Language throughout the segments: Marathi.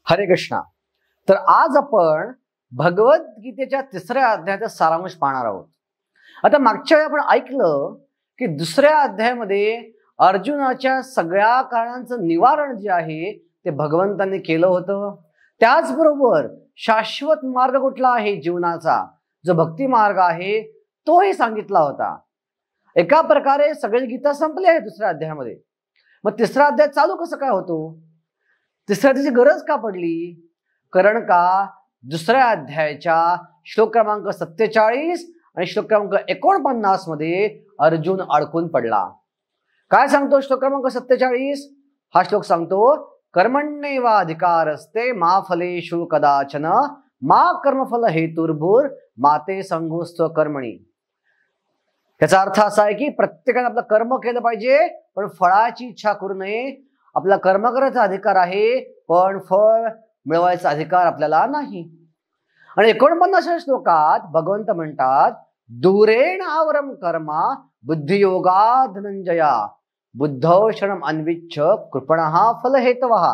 हरे कृष्णा। तर आज आपण भगवद्गीतेच्या 3ऱ्या अध्यायाचा सारांश पाहणार आहोत। आता मागच्या वेळी आपण ऐकलं की 2ऱ्या अध्यायामध्ये अर्जुनाच्या सगळ्या कारणांचं निवारण जे आहे ते भगवंतांनी केलं होतं। त्याचबरोबर शाश्वत मार्ग कुठला आहे जीवनाचा, जो भक्ती मार्ग आहे तोही सांगितला होता। एका प्रकारे सगळी गीता संपली आहे 2ऱ्या अध्यायामध्ये। मग 3रा अध्याय चालू कसं काय होतो? 3ऱ्या अध्यायाची गरज का पडली? कारण का 2ऱ्या अध्यायाच्या श्लोक क्रमांक 47 आणि श्लोक क्रमांक 49 मध्ये अर्जुन अडकून पडला। काय सांगतो श्लोक क्रमांक 47? हा श्लोक सांगतो, कर्मण्येवाधिकारस्ते मा फलेषु कदाचन मा कर्मफल हेतुर्भुर माते संगोस्त्व कर्मणी। त्याचा अर्थ असा आहे की प्रत्येकाने आपलं कर्म केलं पाहिजे, पण फळाची इच्छा करू नये। आपला कर्म करायचा अधिकार आहे, पण फळ मिळवायचा अधिकार आपल्याला नाही। आणि 49व्या श्लोकात भगवंत म्हणतात, दूरेण आवरम कर्मा बुद्धियोगा धनंजया बुद्धौ क्षणम अन्विच्छ कृपणः फल हेतवः।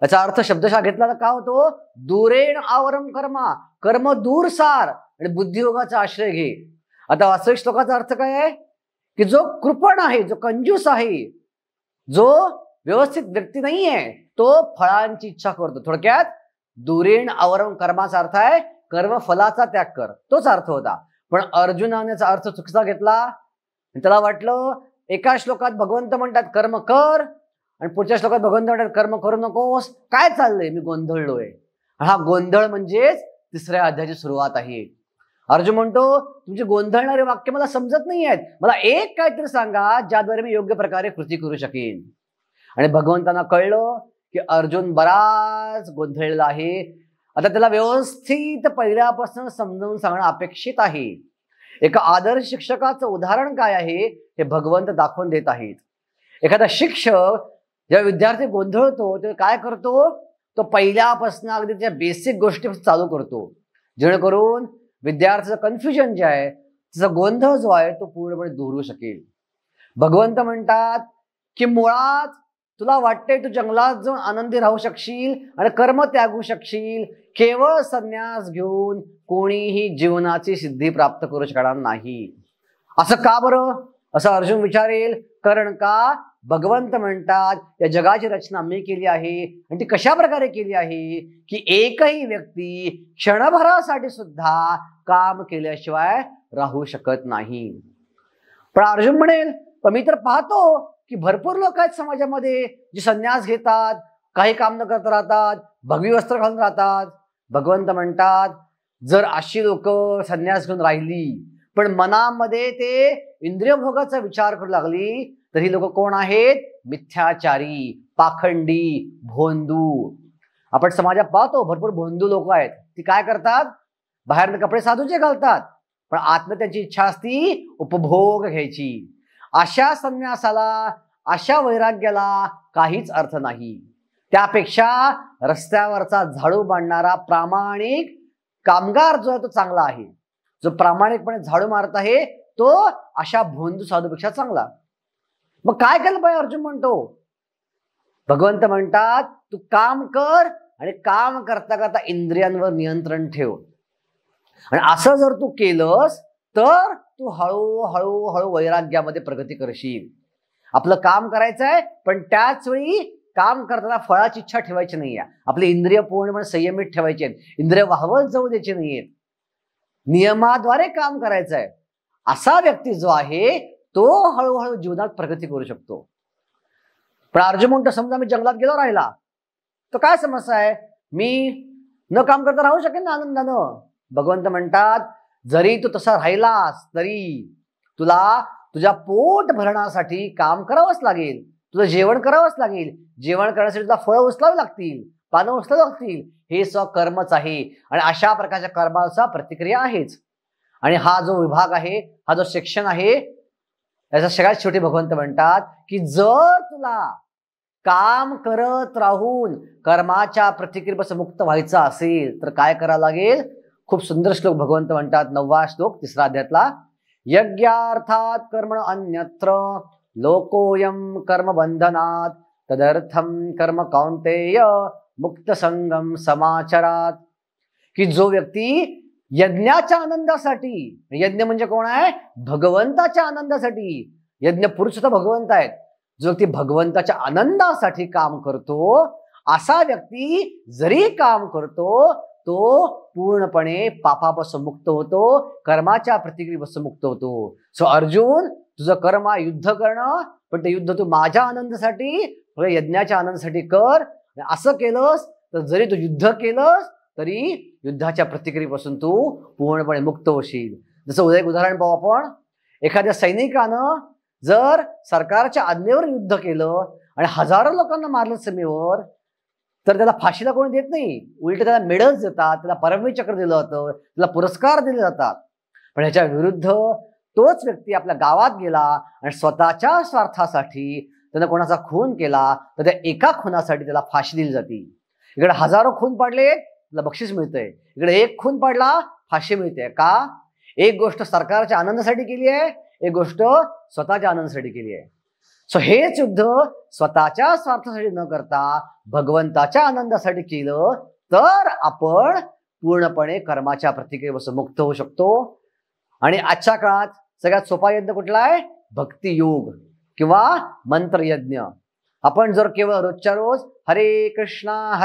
याचा अर्थ शब्दशः घेतला तर काय होतो? दूरेण आवरम कर्मा, कर्म दूर सार आणि बुद्धियोगाचा आश्रय घे। आता वास्तविक श्लोकाचा अर्थ काय आहे की जो कृपण आहे, जो कंजूस आहे, जो व्यवस्थित व्यक्ती नाहीये, तो फळांची इच्छा करतो। थोडक्यात दूरेण आवरम कर्माचा अर्थ आहे कर्म फलाचा त्याग कर, तोच अर्थ होता। पण अर्जुनाने याचा अर्थ चुकीचा घेतला। त्याला वाटलं एका श्लोकात भगवंत म्हणतात कर्म कर आणि पुढच्या श्लोकात भगवंत म्हणतात कर्म करू नकोस। काय चाललंय? मी गोंधळलोय। हा गोंधळ म्हणजेच 3ऱ्या अध्यायाची सुरुवात आहे। अर्जुन म्हणतो तुमचे गोंधळणारे वाक्य मला समजत नाही आहेत, मला एक काहीतरी सांगा ज्याद्वारे मी योग्य प्रकारे कृती करू शकेन। आणि भगवंतांना कळलं की अर्जुन बराच गोंधळलेला आहे। आता त्याला व्यवस्थित पहिल्यापासून समजावून सांगणं अपेक्षित आहे। एका आदर्श शिक्षकाचं उदाहरण काय आहे हे भगवंत दाखवून देत आहेत। एखादा शिक्षक जेव्हा विद्यार्थी गोंधळतो तेव्हा काय करतो? तो पहिल्यापासून अगदी त्या बेसिक गोष्टी चालू करतो, जेणेकरून विद्यार्थ्याचं कन्फ्युजन जे आहे, त्याचा गोंधळ जो आहे तो पूर्णपणे दूर होऊ शकेल। भगवंत म्हणतात की मुळात तुला वाटते तू जंगलात जाऊन आनंदी राहू शकशील आणि कर्म त्यागू शकशील, केवळ संन्यास घेऊन कोणीही जीवनाची सिद्धी प्राप्त करू शकणार नाही। असं का बरं? असं अर्जुन विचारेल। कारण का भगवंत म्हणतात या जगाची रचना मी केली आहे आणि ती कशा प्रकारे केली आहे की एकही व्यक्ती क्षणभरासाठी सुद्धा काम केल्याशिवाय राहू शकत नाही। पण अर्जुन म्हणेल पण मी तर पाहतो की भरपूर लोक आहेत समाजामध्ये जे संन्यास घेतात, काही काम न करता राहतात, भगवी वस्त्र घालून राहतात। भगवंत म्हणतात जर अशी लोक संन्यास घेऊन राहिली पण मनामध्ये ते इंद्रिय भोगाचा विचार करू लागली तर ही लोक कोण आहेत? मिथ्याचारी, पाखंडी, भोंदू। आपण समाजात पाहतो भरपूर भोंदू लोक आहेत। ती काय करतात? बाहेर कपडे साधूचे घालतात, पण आतमध्ये त्यांची इच्छा असती उपभोग घ्यायची। अशा संन्यासाला, अशा वैराग्याला काहीच अर्थ नाही। त्यापेक्षा रस्त्यावरचा झाडू मारणारा प्रामाणिक कामगार जो आहे तो चांगला आहे। जो प्रामाणिकपणे झाडू मारत आहे तो अशा भोंदू साधूपेक्षा चांगला। मग काय केलं पाहिजे? अर्जुन म्हणतो, भगवंत म्हणतात तू काम कर आणि काम करता करता इंद्रियांवर नियंत्रण ठेव। आणि असं जर तू केलंस तर तू हळूहळू हळू वैराग्यामध्ये प्रगती करशील। आपलं काम करायचं आहे, पण त्याच वेळी काम करताना फळाची इच्छा ठेवायची नाहीये। आपले इंद्रिय पूर्णपणे संयमित ठेवायचे आहेत, इंद्रिय वाहवत जाऊ द्यायचे नाहीयेत, नियमाद्वारे काम करायचं आहे। असा व्यक्ती जो आहे तो हळूहळू जीवनात प्रगती करू शकतो। पण अर्जुन म्हणतो समजा मी जंगलात गेलो राहिला तर काय समस्या आहे? मी न काम करता राहू शकेन ना आनंदानं। भगवंत म्हणतात जरी तू तसा राहिलास तरी तुला तुझ्या पोट भरण्यासाठी काम करावंच लागेल, तुला जेवण करावंच लागेल। जेवण करण्यासाठी तुला फळं उचलावी लागतील, पानं उचलावी लागतील। हे कर्मच आहे आणि अशा प्रकारच्या कर्माचा प्रतिक्रिया आहेच। आणि हा जो विभाग आहे, हा जो सेक्शन आहे, याचा सगळ्यात शेवटी भगवंत म्हणतात की जर तुला काम करत राहून कर्माच्या प्रतिक्रियेपासून मुक्त व्हायचं असेल तर काय करावं लागेल? खूप सुंदर श्लोक भगवंत म्हणतात, 9वा श्लोक 3रा अध्यायातला, यज्ञार्थात कर्मण अन्यत्र लोकोयम कर्म बंधनात तदर्थम कर्म कौंतेय मुक्त संगम समाचरात, की जो व्यक्ती यज्ञाच्या आनंदासाठी, यज्ञ म्हणजे कोण आहे, भगवंताच्या आनंदासाठी, यज्ञ पुरुष तर भगवंत आहेत, जो व्यक्ती भगवंताच्या आनंदासाठी काम करतो असा व्यक्ती जरी काम करतो तो पूर्णपणे पापापासून मुक्त होतो, कर्माच्या प्रतिक्रियेपासून मुक्त होतो. सो अर्जुन, तुझं कर्म आहे युद्ध करणं, पण ते युद्ध तू माझ्या आनंदासाठी, यज्ञाच्या आनंदासाठी कर. असं केलंस तर जरी तू युद्ध केलंस तरी युद्धाच्या प्रतिक्रियेपासून तू पूर्णपणे मुक्त होशील. जसं एक उदाहरण पाहू आपण. एखाद्या सैनिकानं जर सरकारच्या आज्ञेवर युद्ध केलं आणि हजारो लोकांना मारलं सीमेवर, तर त्याला फाशीला कोणी देत नाही, उलट त्याला मेडल्स देतात, त्याला परमवीर चक्र दिलं जातं, त्याला पुरस्कार दिले जातात. पण ह्याच्या विरुद्ध तोच व्यक्ती आपल्या गावात गेला आणि स्वतःच्या स्वार्थासाठी त्यानं कोणाचा खून केला तर त्या एका खुनासाठी त्याला फाशी दिली जाते. इकडे हजारो खून पाडले त्याला बक्षीस मिळतंय, इकडे एक खून पाडला फाशी मिळते. का? एक गोष्ट सरकारच्या आनंदासाठी केली आहे, एक गोष्ट स्वतःच्या आनंदासाठी केली आहे. सो हेच युद्ध स्वतःच्या स्वार्थासाठी न करता भगवंताच्या आनंदासाठी केलं तर आपण पूर्णपणे कर्माच्या प्रतिक्रियेपासून मुक्त होऊ शकतो. आणि आजच्या काळात सगळ्यात सोपा यज्ञ कुठला आहे? भक्ती योग किंवा मंत्रयज्ञ. आपण जर केवळ रोजच्या रोज हरे कृष्णा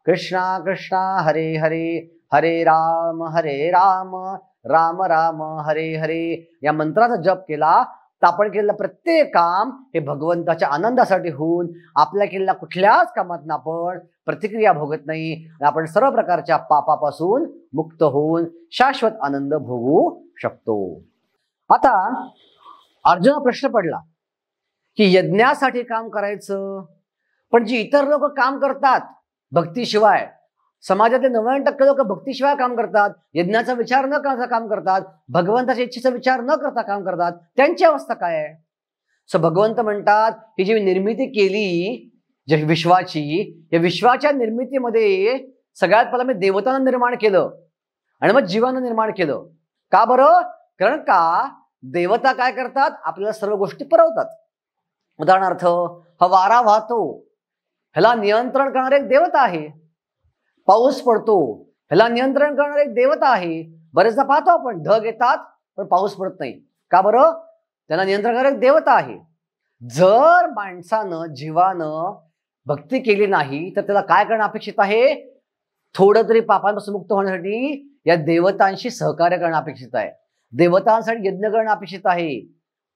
कृष्णा कृष्णा हरे हरे, हरे राम राम राम हरे हरे या मंत्राचा जप केला तर आपण केलेलं प्रत्येक काम हे भगवंताच्या आनंदासाठी होऊन आपल्या केलेल्या कुठल्याच कामात आपण प्रतिक्रिया भोगत नाही, आपण सर्व प्रकारच्या पापापासून मुक्त होऊन शाश्वत आनंद भोगू शकतो. आता अर्जुना प्रश्न पडला की यज्ञासाठी काम करायचं, पण जी इतर लोक काम करतात भक्तीशिवाय, समाजातले 99% लोक भक्तीशिवाय काम करतात, यज्ञाचा विचार न करता काम करतात, भगवंताच्या इच्छेचा विचार न करता काम करतात, त्यांची अवस्था काय आहे? सो भगवंत म्हणतात ही जी निर्मिती केली जे विश्वाची, या विश्वाच्या निर्मितीमध्ये सगळ्यात पहिला मी देवतांना निर्माण केलं आणि मग जीवानं निर्माण केलं. का बरं? कारण का देवता काय करतात? आपल्याला सर्व गोष्टी पुरवतात. उदाहरणार्थ हा वारा वाहतो, ह्याला नियंत्रण करणारे एक देवता आहे. पाऊस पडतो, ह्याला नियंत्रण करणारे एक देवता आहे. बरेचदा पाहतो आपण ढग येतात पण पाऊस पडत नाही. का बरं? त्याला नियंत्रण करणारे एक देवता आहे. जर माणसानं जीवानं भक्ती केली नाही तर त्याला काय करणं अपेक्षित आहे? थोडं तरी पापांपासून मुक्त होण्यासाठी या देवतांशी सहकार्य करणं अपेक्षित आहे, देवतांसाठी यज्ञ करणं अपेक्षित आहे.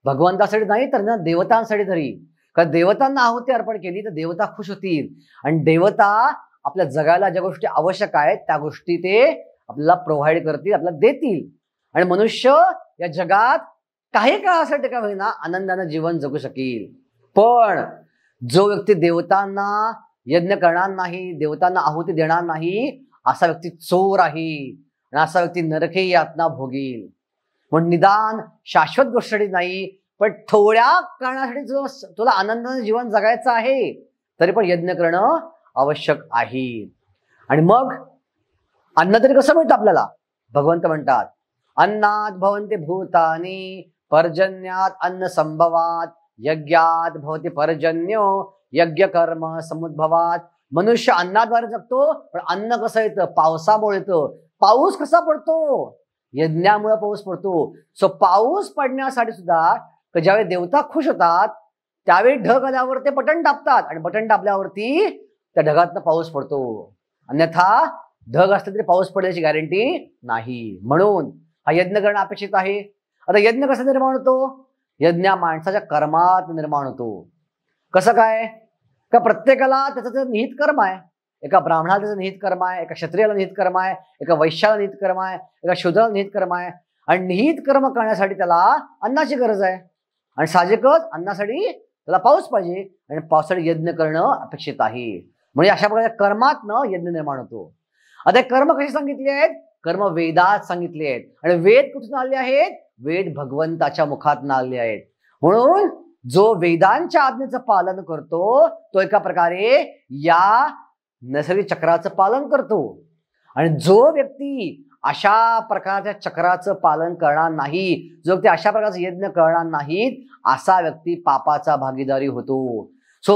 भगवंतासाठी नाही तर देवतांसाठी तरी. कारण देवतांना आहुती अर्पण केली तर देवता खुश होतील आणि देवता आपल्या जगाला ज्या गोष्टी आवश्यक आहेत त्या गोष्टी ते आपल्याला प्रोव्हाइड करतील, आपल्याला देतील आणि मनुष्य या जगात काही काळासाठी का होईना आनंदानं जीवन जगू शकेल. पण जो व्यक्ती देवतांना यज्ञ करणार नाही, देवतांना आहुती देणार नाही, असा व्यक्ती चोर आहे आणि असा व्यक्ती नरकी यातना भोगील. पण निदान शाश्वत गोष्टी नाही, पण थोड्या काळासाठी जो तुला आनंदाने जीवन जगायचं आहे तरी पण यज्ञ करणं आवश्यक आहे. आणि मग अन्न तरी कसं मिळतं आपल्याला? भगवंत म्हणतात अन्नात भवन्ति भूतानि पर्जन्यात अन्न संभवात यज्ञात भवति पर्जन्यो यज्ञ कर्म समुद्भवात. मनुष्य अन्नाद्वारे जगतो, पण अन्न कसं येतं? पावसामुळे येतं. पाऊस कसा पडतो? यज्ञामुळे पाऊस पडतो. सो पाऊस पडण्यासाठी सुद्धा ज्यावेळी देवता खुश होतात त्यावेळी ढग आल्यावर ते बटन दाबतात आणि बटन दाबल्यावरती त्या ढगातनं पाऊस पडतो. अन्यथा ढग असले तरी पाऊस पडण्याची गॅरंटी नाही. म्हणून हा यज्ञ करणं अपेक्षित आहे. आता यज्ञ कसा निर्माण होतो? यज्ञ माणसाच्या कर्मात निर्माण होतो. कसं काय? का प्रत्येकाला त्याचं निहित कर्म आहे. एका ब्राह्मणाला त्याचं निहित कर्म आहे, एका क्षत्रियाला निहित कर्म आहे, एका वैश्याला निहित कर्म आहे, एका शूद्राला निहित कर्म आहे. आणि निहित कर्म करण्यासाठी त्याला अन्नाची गरज आहे आणि साहजिकच अन्नासाठी त्याला पाऊस पाहिजे आणि पावसासाठी यज्ञ करणं अपेक्षित आहे. म्हणजे अशा प्रकारच्या कर्मातनं यज्ञ निर्माण होतो. आता कर्म कशी सांगितली आहेत? कर्म वेदात सांगितले आहेत. आणि वेद कुठून आले आहेत? वेद भगवंताच्या मुखातून आले आहेत. म्हणून जो वेदांच्या आज्ञेचं पालन करतो तो एका प्रकारे या नैसर्गिक चक्राचं पालन करतो. आणि जो व्यक्ती अशा प्रकारच्या चक्राचं पालन करणार नाही, जो व्यक्ती अशा प्रकारचा यज्ञ करणार नाहीत, असा व्यक्ती पापाचा भागीदारी होतो. सो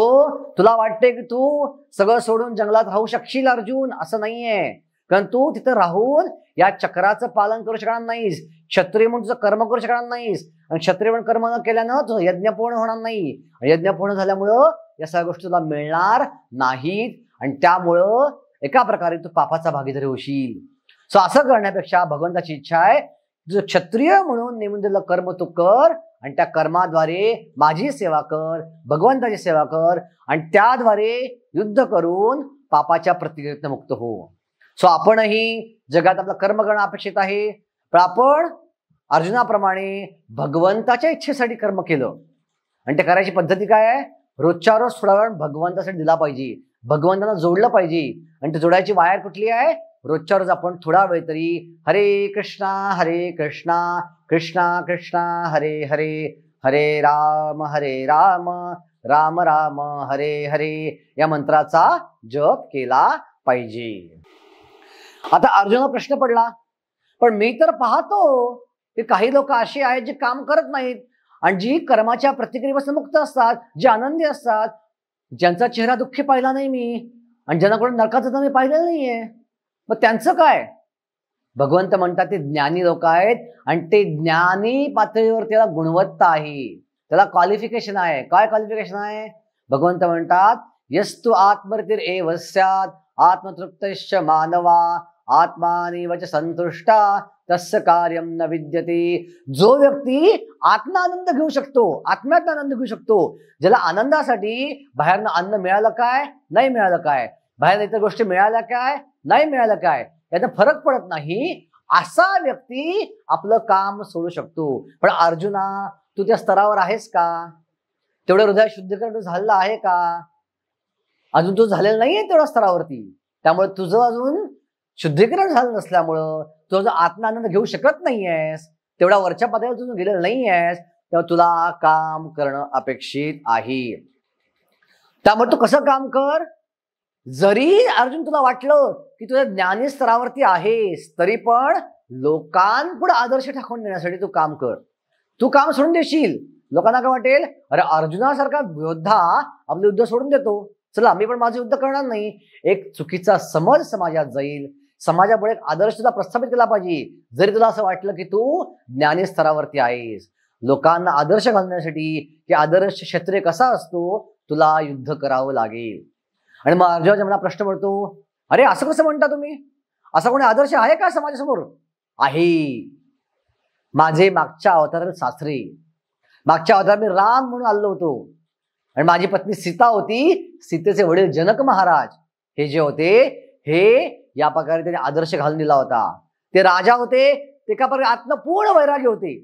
तुला वाटते की तू सगळं सोडून जंगलात राहू शकशील अर्जुन, असं नाहीये. कारण तू तिथं राहून या चक्राचं पालन करू शकणार नाहीस. क्षत्रिय म्हणून तुझं कर्म करू शकणार नाहीस. आणि क्षत्रिय म्हणून कर्म न केल्यानं तुझं यज्ञ पूर्ण होणार नाही. यज्ञ पूर्ण झाल्यामुळं या सगळ्या गोष्टी तुला मिळणार नाहीत. आणि त्यामुळं एका प्रकारे तू पापाचा भागीदारी होशील. सो असं करण्यापेक्षा भगवंताची इच्छा आहे, तुझं क्षत्रिय म्हणून नेमून दिलेलं कर्म तू कर आणि त्या कर्माद्वारे माझी सेवा कर, भगवंताची सेवा कर आणि त्याद्वारे युद्ध करून पापाच्या प्रतिक्रियेतून मुक्त हो. सो आपणही जगात आपलं कर्म करणं अपेक्षित आहे, पण आपण अर्जुनाप्रमाणे भगवंताच्या इच्छेसाठी कर्म केलं. आणि ते करायची पद्धती काय आहे? रोजच्या रोज थोडा वेळ भगवंतासाठी दिला पाहिजे, भगवंतांना जोडलं पाहिजे. आणि ते जोडायची वायर कुठली आहे? रोजच्या रोज आपण थोडा वेळ तरी हरे कृष्णा कृष्णा कृष्णा हरे हरे, हरे राम राम राम हरे हरे या मंत्राचा जप केला पाहिजे. आता अर्जुनाला प्रश्न पडला, पण मी तर पाहतो की काही लोक अशी आहेत जे काम करत नाहीत आणि जी कर्माच्या प्रतिक्रियेपासून मुक्त असतात, जे आनंदी असतात, ज्यांचा चेहरा दुःखी पाहिला नाही मी आणि ज्यांना कोणी नरकात जाताना मी पाहिलेलं नाहीये, मग त्यांचं काय? भगवंत म्हणतात ते ज्ञानी लोक आहेत आणि ते ज्ञानी पातळीवर त्याला गुणवत्ता आहे, त्याला क्वालिफिकेशन आहे. काय क्वालिफिकेशन आहे? भगवंत म्हणतात यस्तु आत्मरतीर एव स्यात् आत्मतृप्तश्च मानवा आत्मानेवच संतुष्टा तस्य कार्यम न विद्यते. जो व्यक्ती आत्मानंद घेऊ शकतो, आत्म्यात आनंद घेऊ शकतो, ज्याला आनंदासाठी बाहेरनं अन्न मिळालं काय नाही मिळालं काय, बाहेर इतर गोष्टी मिळाल्या काय नाही मिळालं काय, याचा फरक पडत नाही, असा व्यक्ती आपलं काम सोडू शकतो. पण अर्जुना, तू त्या स्तरावर आहेस का? तेवढं हृदय शुद्धीकरण झालेलं आहे का? अजून तू झालेलं नाहीये तेवढ्या स्तरावरती. त्यामुळे तुझं अजून शुद्धीकरण झालं नसल्यामुळं तू जो आत्मानंद घेऊ शकत नाहीयेस, तेवढ्या वरच्या पातळीवर तू गेलेलं नाहीयेस, तेव्हा तुला काम करणं अपेक्षित आहे. त्यामुळे तू कसं काम कर? जरी अर्जुन तुला वाटलं की तुझ्या ज्ञानी स्तरावरती आहेस, तरी पण लोकांपुढे आदर्श ठाकून देण्यासाठी तू काम कर. तू काम सोडून देशील, लोकांना काय वाटेल, अरे अर्जुनासारखा योद्धा आपलं युद्ध सोडून देतो, चला मी पण माझं युद्ध करणार नाही. एक चुकीचा समज समाजात जाईल. समाजापुढे एक आदर्श तुला प्रस्थापित केला पाहिजे. जरी तुला असं वाटलं की तू ज्ञानी स्तरावरती आहेस, लोकांना आदर्श घालण्यासाठी की आदर्श क्षत्रिय कसा असतो तुला युद्ध करावं लागेल. आणि मग अर्जुनाच्या मनात प्रश्न पडतो, अरे असं कसं म्हणता तुम्ही? असा कोणी आदर्श आहे का समाजासमोर? आहे. माझे मागच्या अवतारात सासरे, मागच्या अवतारात मी राम म्हणून आलो होतो आणि माझी पत्नी सीता होती, सीतेचे वडील जनक महाराज हे जे होते, हे या प्रकारे त्यांनी आदर्श घालून दिला होता. ते राजा होते, ते एका प्रकारे आत्मपूर्ण वैराग्य होते,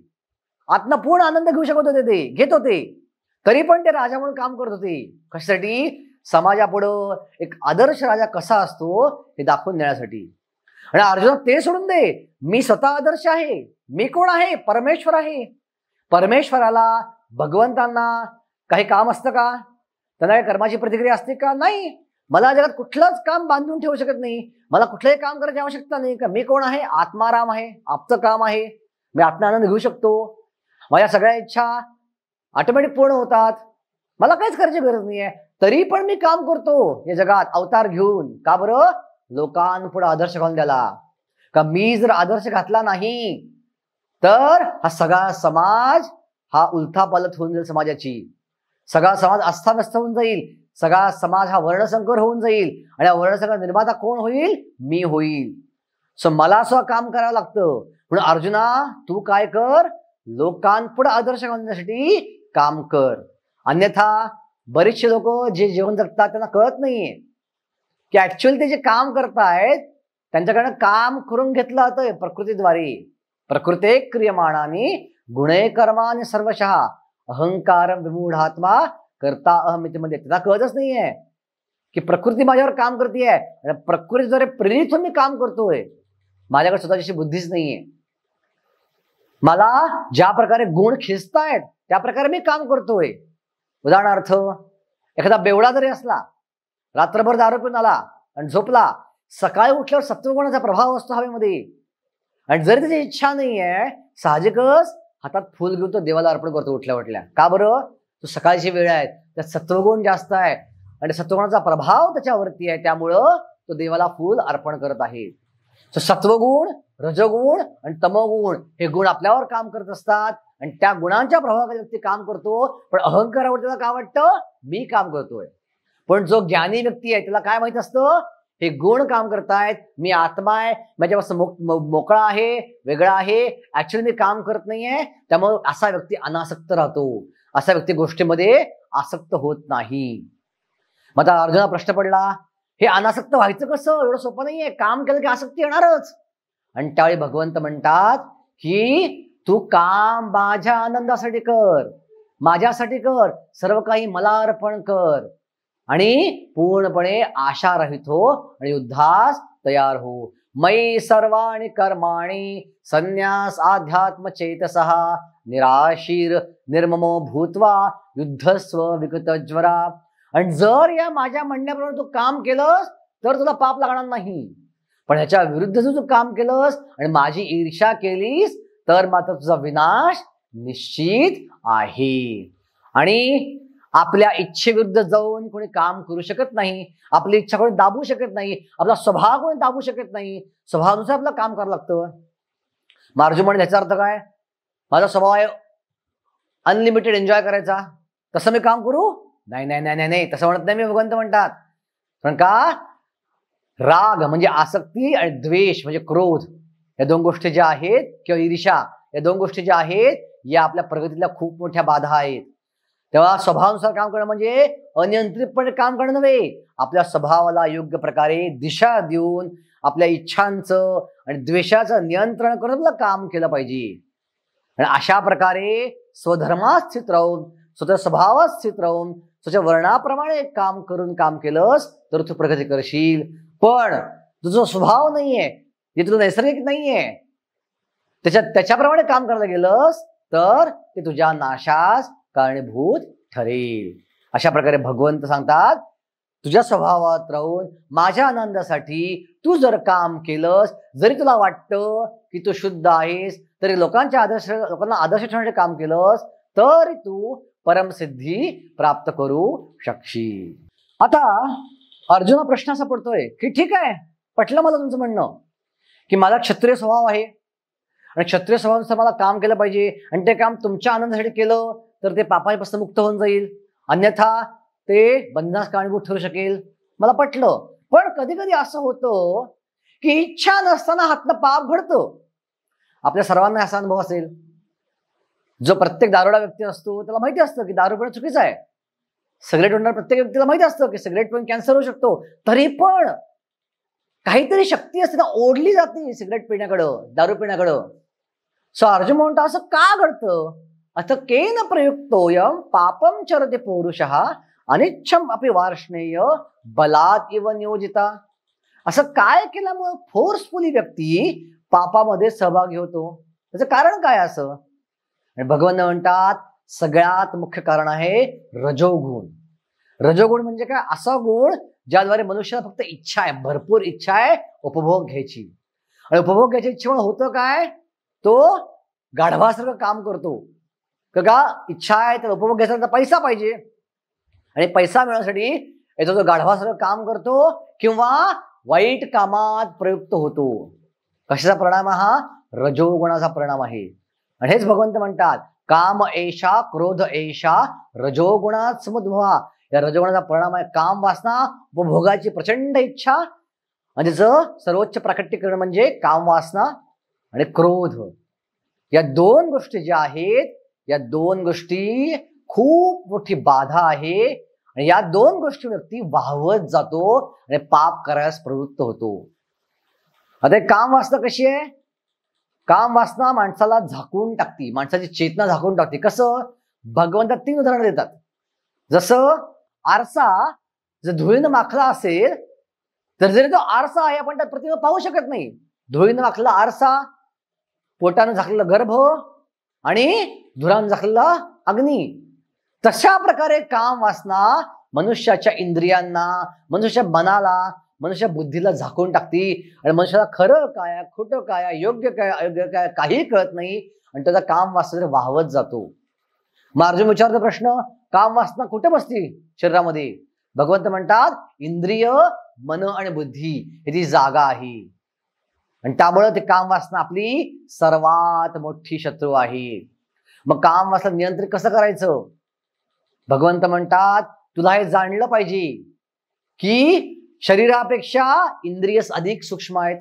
आत्मपूर्ण आनंद घेऊ शकत होते, ते घेत होते, तरी पण ते राजा म्हणून काम करत होते. कशासाठी? समाजापुढं एक आदर्श राजा कसा असतो हे दाखवून देण्यासाठी. आणि अर्जुन ते सोडून दे, मी स्वतः आदर्श आहे. मी कोण आहे? परमेश्वर आहे. परमेश्वराला, भगवंतांना काही काम असतं का? त्यांना काही कर्माची प्रतिक्रिया असते का? नाही. मला जगात कुठलंच काम बांधून ठेवू शकत नाही, मला कुठलंही काम करायची आवश्यकता नाही. का मी कोण आहे? आत्माराम आहे, आपचं काम आहे, मी आत्मानंद घेऊ शकतो, माझ्या सगळ्या इच्छा ऑटोमॅटिक पूर्ण होतात, मला काहीच करायची गरज नाहीये, तरी पण मी काम करतो या जगात अवतार घेऊन. का बरं? लोकांपुढे आदर्श घालून द्याला. का मी जर आदर्श घातला नाही तर हा सगळा समाज हा उलथापालथ होऊन जाईल, समाजाची सगळा समाज अस्ताव्यस्त होऊन जाईल, सगळा समाज हा वर्णसंकर होऊन जाईल आणि हा वर्णसंकर निर्माता कोण होईल? मी होईल. सो मला सुद्धा काम करावं लागतं. म्हणून अर्जुना, तू काय कर? लोकांपुढे आदर्श घालण्यासाठी काम कर. अन्यथा बरेचसे लोक जे जीवन जगतात त्यांना कळत नाहीये की ऍक्च्युअली ते जे काम करतायत त्यांच्याकडनं काम करून घेतलं जातंय प्रकृतीद्वारे. प्रकृते क्रियमाणानी गुणे कर्माने सर्वशः अहंकार विमूढात्मा करता अहमितीमध्ये. त्यांना कळतच नाहीये की प्रकृती माझ्यावर काम करतेय, प्रकृतीद्वारे प्रेरित होऊन मी काम करतोय, माझ्याकडे स्वतःची बुद्धीच नाहीये. मला ज्या प्रकारे गुण खेचतायत त्या प्रकारे मी काम करतोय. उदाहरणार्थ, एखादा बेवडा जरी असला, रात्रभर दारू पिऊन आला आणि झोपला, सकाळी उठल्यावर सत्वगुणाचा प्रभाव असतो हवेमध्ये, आणि जरी त्याची इच्छा नाहीये, साहजिकच हातात फुल घेऊन तो देवाला अर्पण करतो उठल्या उठल्या. का बरं? तो सकाळची वेळ आहे, त्यात सत्वगुण जास्त आहे आणि सत्वगुणाचा प्रभाव त्याच्यावरती आहे, त्यामुळं तो देवाला फूल अर्पण करत आहे. सत्वगुण, रजगुण आणि तमोगुण हे गुण आपल्यावर काम करत असतात आणि त्या गुणांच्या प्रभावाखाली व्यक्ती काम करतो. पण अहंकारावर त्याला काय वाटतं, मी काम करतोय. पण जो ज्ञानी व्यक्ती आहे त्याला काय माहित असतं, हे गुण काम करतायत, मी आत्मा आहे, माझ्यापासून मोकळा आहे, वेगळा आहे, ऍक्च्युअली मी काम करत नाहीये. त्यामुळे असा व्यक्ती अनासक्त राहतो, असा व्यक्ती गोष्टीमध्ये आसक्त होत नाही. मग आता अर्जुना प्रश्न पडला, हे अनासक्त व्हायचं कसं, एवढं सोपं नाहीये, काम केलं की आसक्ती येणारच. आणि त्यावेळी भगवंत म्हणतात की तू काम माझ्या आनंदासाठी कर, माझ्यासाठी कर, सर्व काही मला अर्पण कर आणि पूर्णपणे आशा रहित हो आणि युद्धास तयार हो. मयि सर्वाणि कर्माणि संन्यास आध्यात्म चेतसः निराशीर निर्ममो भूत्वा युद्धस्व विगतज्वरा. आणि जर या माझ्या म्हणण्याप्रमाणे तू काम केलंस तर तुला पाप लागणार नाही, पण ह्याच्या विरुद्ध जर तू काम केलंस आणि माझी ईर्ष्या केलीस तर मात्र तुझा विनाश निश्चित आहे. आणि आपल्या इच्छेविरुद्ध जाऊन कोणी काम करू शकत नाही, आपली इच्छा कोणी दाबू शकत नाही, आपला स्वभाव कोणी दाबू शकत नाही. स्वभावानुसार आपलं काम करावं लागतं. अर्जुन म्हणजे ह्याचा अर्थ काय, माझा स्वभाव आहे अनलिमिटेड एन्जॉय करायचा, तसं मी काम करू, नाही नाही नाही नाही, तसं म्हणत नाही मी. भगवंत म्हणतात कारण का राग म्हणजे आसक्ती आणि द्वेष म्हणजे क्रोध, या दोन गोष्टी ज्या आहेत किंवा ईर्ष्या, या दोन गोष्टी ज्या आहेत या आपल्या प्रगतीला खूप मोठ्या बाधा आहेत. तेव्हा स्वभावानुसार काम करणं म्हणजे अनियंत्रितपणे काम करणं नव्हे, आपल्या स्वभावाला योग्य प्रकारे दिशा देऊन आपल्या इच्छांचं आणि द्वेषाचं नियंत्रण करून आपलं काम केलं पाहिजे. आणि अशा प्रकारे स्वधर्मात स्थित राहून, स्वतः स्वभावात स्थित राहून, स्वतः वर्णाप्रमाणे काम करून काम केलंस तर तू प्रगती करशील. पण तुझा स्वभाव नाहीये, जे तुझं नैसर्गिक नाहीये, त्याच्याप्रमाणे काम करायला गेलंस तर ते तुझ्या नाशास कारणीभूत ठरेल. अशा प्रकारे भगवंत सांगतात तुझ्या स्वभावात राहून माझ्या आनंदासाठी तू जर काम केलंस, जरी तुला वाटतं की तू शुद्ध आहेस, तरी लोकांना आदर्श ठेवण्याचे काम केलंस तर तू परमसिद्धी प्राप्त करू शकशील. आता अर्जुना प्रश्न असा पडतोय की ठीक आहे, पटलं मला तुमचं म्हणणं की मला क्षत्रिय स्वभाव आहे आणि क्षत्रिय स्वभावानुसार मला काम केलं पाहिजे आणि ते काम तुमच्या आनंदासाठी केलं तर ते पापापासून मुक्त होऊन जाईल, अन्यथा ते बंधनास कारणीभूत ठरू शकेल. मला पटलं. पण कधी कधी असं होतं की इच्छा नसताना हातनं पाप घडतं. आपल्या सर्वांना असा अनुभव असेल, जो प्रत्येक दारुडा व्यक्ती असतो त्याला माहिती असतं की दारू पिणं चुकीचं आहे. सिगरेट ओढणाऱ्या प्रत्येक व्यक्तीला माहिती असतं की सिगरेट पिऊन कॅन्सर होऊ शकतो, तरी पण काहीतरी शक्ती असते ना, ओढली जाते सिगरेट पिण्याकडं, दारू पिण्याकडं. सो अर्जुन म्हणतो असं का घडतं, अथ केन प्रयुक्तोयम पापम चरते पौरुषः अनिच्छम अपि वार्ष्णेय बलात् इव नियोजिता. असं काय केल्यामुळे फोर्सफुली व्यक्ती पापामध्ये सहभागी होतो, त्याचं कारण काय असं. आणि भगवंत म्हणतात सगळ्यात मुख्य कारण आहे रजोगुण. रजोगुण म्हणजे काय, असा गुण ज्याद्वारे मनुष्याला फक्त इच्छा आहे, भरपूर इच्छा आहे उपभोग घ्यायची. आणि उपभोग घ्यायची इच्छेमुळे होतं काय, तो गाढवासारखं काम करतो. का इच्छा आहे तर उपभोग घ्यायचा तर पैसा पाहिजे आणि पैसा मिळवण्यासाठी याचा जो गाढवासारखं काम करतो किंवा वाईट कामात प्रयुक्त होतो. कशाचा परिणाम हा, रजोगुणाचा परिणाम आहे. आणि हेच भगवंत म्हणतात काम एषा क्रोध एषा रजोगुणात समुद्भवा. या रजोगुणाचा परिणाम आहे काम वासना, उपभोगाची प्रचंड इच्छा आणि त्याचं सर्वोच्च प्राकट्यकरण म्हणजे काम वासना आणि क्रोध. या दोन गोष्टी ज्या आहेत, या दोन गोष्टी खूप मोठी बाधा आहे आणि या दोन गोष्टी व्यक्ती वाहवत जातो आणि पाप करायला प्रवृत्त होतो. आता काम वासना कशी आहे, काम वासना माणसाला झाकून टाकते, माणसाची चेतना झाकून टाकते. कसं, भगवंतात 3 उदाहरणं देतात. जसं आरसा जर धुळीनं माखला असेल तर जरी तो आरसा आहे आपण त्यात प्रतिबिंब पाहू शकत नाही. धुळीनं माखलेला आरसा, पोटानं झाकलेला गर्भ आणि धुरानं झाकलेला अग्नी. तशा प्रकारे काम वासना मनुष्याच्या इंद्रियांना, मनुष्य मनाला, मनुष्य बुद्धीला झाकून टाकती आणि मनुष्याला खरं काय, खोटं काय, योग्य काय, अयोग्य काय काही कळत नाही आणि त्याचा काम वासना वाहवत जातो. मग अर्जुन विचारतो प्रश्न, काम वासना कुठे बसती शरीरामध्ये? भगवंत म्हणतात, इंद्रिय, मन आणि बुद्धी ही ती जागा आहे. आणि त्यामुळे ते काम वासना आपली सर्वात मोठी शत्रू आहे. मग काम वासना नियंत्रित कसं करायचं? भगवंत म्हणतात, तुला हे जाणलं पाहिजे की शरीरापेक्षा इंद्रिय अधिक सूक्ष्म आहेत,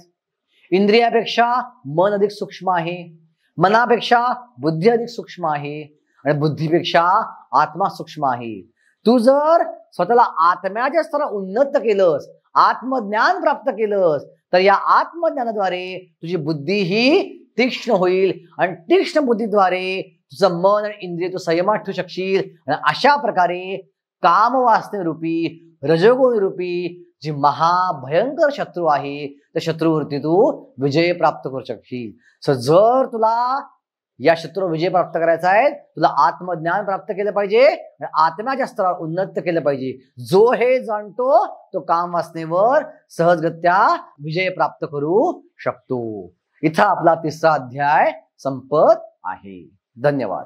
इंद्रियापेक्षा मन अधिक सूक्ष्म आहे, मनापेक्षा बुद्धी अधिक सूक्ष्म आहे आणि बुद्धीपेक्षा आत्मा सूक्ष्म आहे. तू जर स्वतःला आत्म्याच्या स्तरात उन्नत केलंस, आत्मज्ञान प्राप्त केलंस, तर या आत्मज्ञानाद्वारे तुझी बुद्धी ही तीक्ष्ण होईल आणि तीक्ष्ण बुद्धीद्वारे तुझं मन आणि इंद्रिय तू संयमात ठेवू शकशील. आणि अशा प्रकारे काम वासने रूपी, रजोगुण रूपी जी महाभयंकर शत्रू आहे त्या शत्रूवरती तू विजय प्राप्त करू शकशील. सो जर तुला या शत्रू विजय प्राप्त करायचा आहे, तुला आत्मज्ञान प्राप्त केलं पाहिजे, आत्म्याच्या स्तरावर उन्नत केलं पाहिजे. जो हे जाणतो तो काम वासनेवर सहजगत्या विजय प्राप्त करू शकतो. इथं आपला 3रा अध्याय संपत आहे. धन्यवाद.